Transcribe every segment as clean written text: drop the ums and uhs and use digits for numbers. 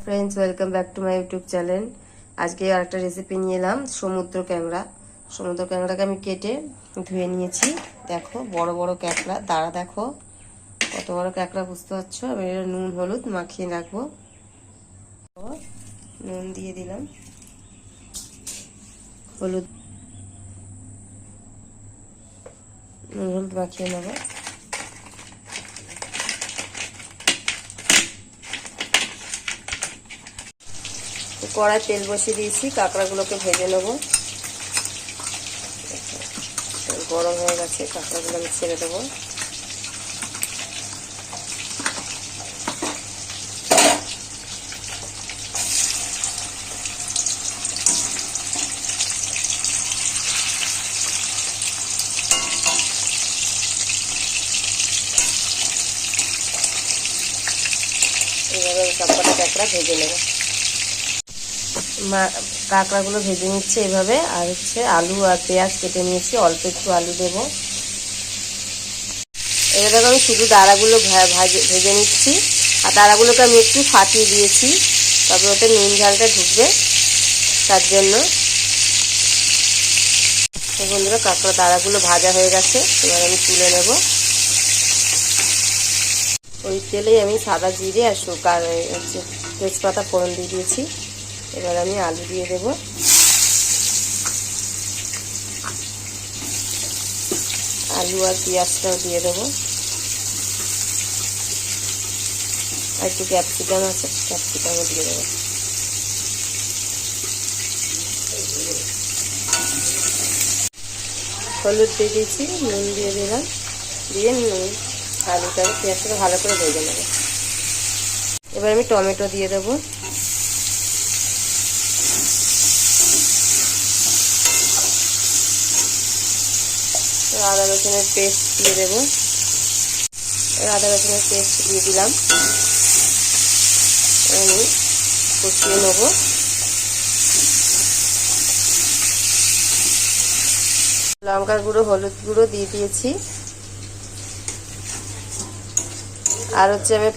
Friends, welcome back to my YouTube channel. আজকে আর একটা recipe নিয়ে এলাম, সমুদ্র ক্যাংড়া। সমুদ্র ক্যাংড়াকে আমি কেটে ধুয়ে নিয়েছি। দেখো বড় বড় ক্যাঁকড়া, দাঁড়া দেখো কত বড় ক্যাঁকড়া, বুঝতে পারছো। আমি নুন হলুদ মাখিয়ে রাখবো। নুন দিয়ে দিলাম, হলুদ, নুন হলুদ মাখিয়ে নেবো। কড়াই তেল বসিয়ে দিয়েছি, কাঁকড়াগুলোকে ভেজে নেবো। গরম হয়ে গেছে, কাঁকড়াগুলো আমি ছেড়ে দেবো। এইভাবে সবকটা কাঁকড়া ভেজে নেবো। কাঁকড়াগুলো ভেজে নিচ্ছে এইভাবে। আর হচ্ছে আলু আর পেঁয়াজ কেটে নিয়েছি, অল্প একটু আলু দেবো। এবার দেখো আমি শুধু দাঁড়াগুলো ভেজে নিচ্ছি। আর দাঁড়াগুলোকে আমি একটু ফাটিয়ে দিয়েছি, তবে ওতে নুন ঝালটা ঢুকবে তার জন্য। বন্ধুরা, কাঁকড়া দাঁড়াগুলো ভাজা হয়ে গেছে, এবার আমি তুলে নেব। ওই তেলেই আমি সাদা জিরে আর হচ্ছে তেজপাতা ফোড়ন দিয়ে দিয়েছি। এবার আমি আলু দিয়ে দেব। আলু আর পেঁয়াজটাও দিয়ে দেবো। আর একটু ক্যাপসিকাম আছে, ক্যাপসিকামও দিয়ে দেবো। হলুদ দিয়ে দিয়েছি, নুন দিয়ে দিলাম, দিয়ে নুন আলুটা পেঁয়াজটাকে ভালো করে ভেজে নেব। এবার আমি টমেটো দিয়ে দেবো। আদা রসুনের পেস্ট দিয়ে দেবো। আদা রসুনের পেস্ট দিয়ে দিলাম, আমি কষিয়ে নেব। লঙ্কার গুঁড়ো, হলুদ গুঁড়ো দিয়ে দিয়েছি। আর হচ্ছে আমি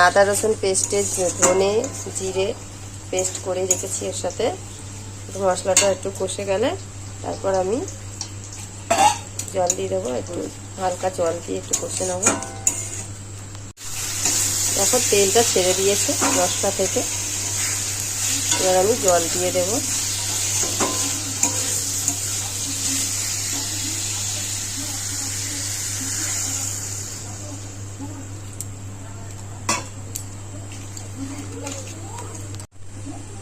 আদা রসুন পেস্টের ধনে জিরে পেস্ট করে রেখেছি এর সাথে। মশলাটা একটু কষে গেলে তারপর আমি জল দিয়ে দেবো। একটু হালকা জল দিয়ে একটু কষে নেব। দেখো তেলটা ছেড়ে দিয়েছে মশলা থেকে। এবার আমি জল দিয়ে দেবো।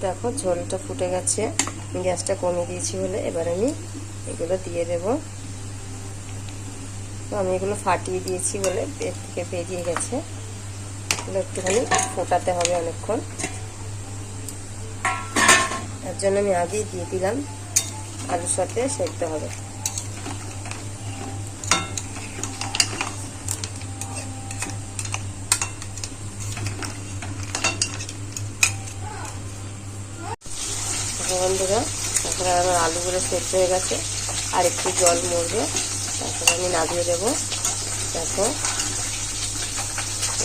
দেখো ঝোলটা ফুটে গেছে, গ্যাসটা কমিয়ে দিয়েছি বলে। এবার আমি এগুলো দিয়ে দেব। তো আমি এগুলো ফাটিয়ে দিয়েছি বলে পেট থেকে বেরিয়ে গেছে। এগুলো একটুখানি ফোটাতে হবে অনেকক্ষণ, তার জন্য আমি আগেই দিয়ে দিলাম। আলুর সাথে সেদ্ধ হবে। বন্ধুরা, তারপরে আমার আলুগুলো সেদ্ধ হয়ে গেছে, আর একটু জল মরবে, তারপরে আমি নামিয়ে দেবো। দেখো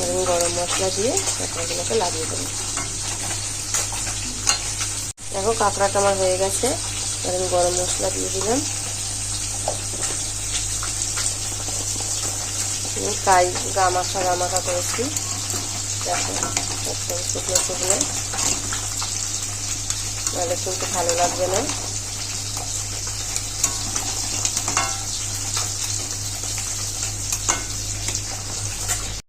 আমি গরম মশলা দিয়ে কাঁকড়াগুলোকে লাগিয়ে দেবো। দেখো কাঁকড়াটা আমার হয়ে গেছে, এবার আমি গরম মশলা দিয়ে দিলাম। গামাখা করেছি। দেখো একদম শুকনো শুকনো, নাহলে কিন্তু ভালো লাগবে না।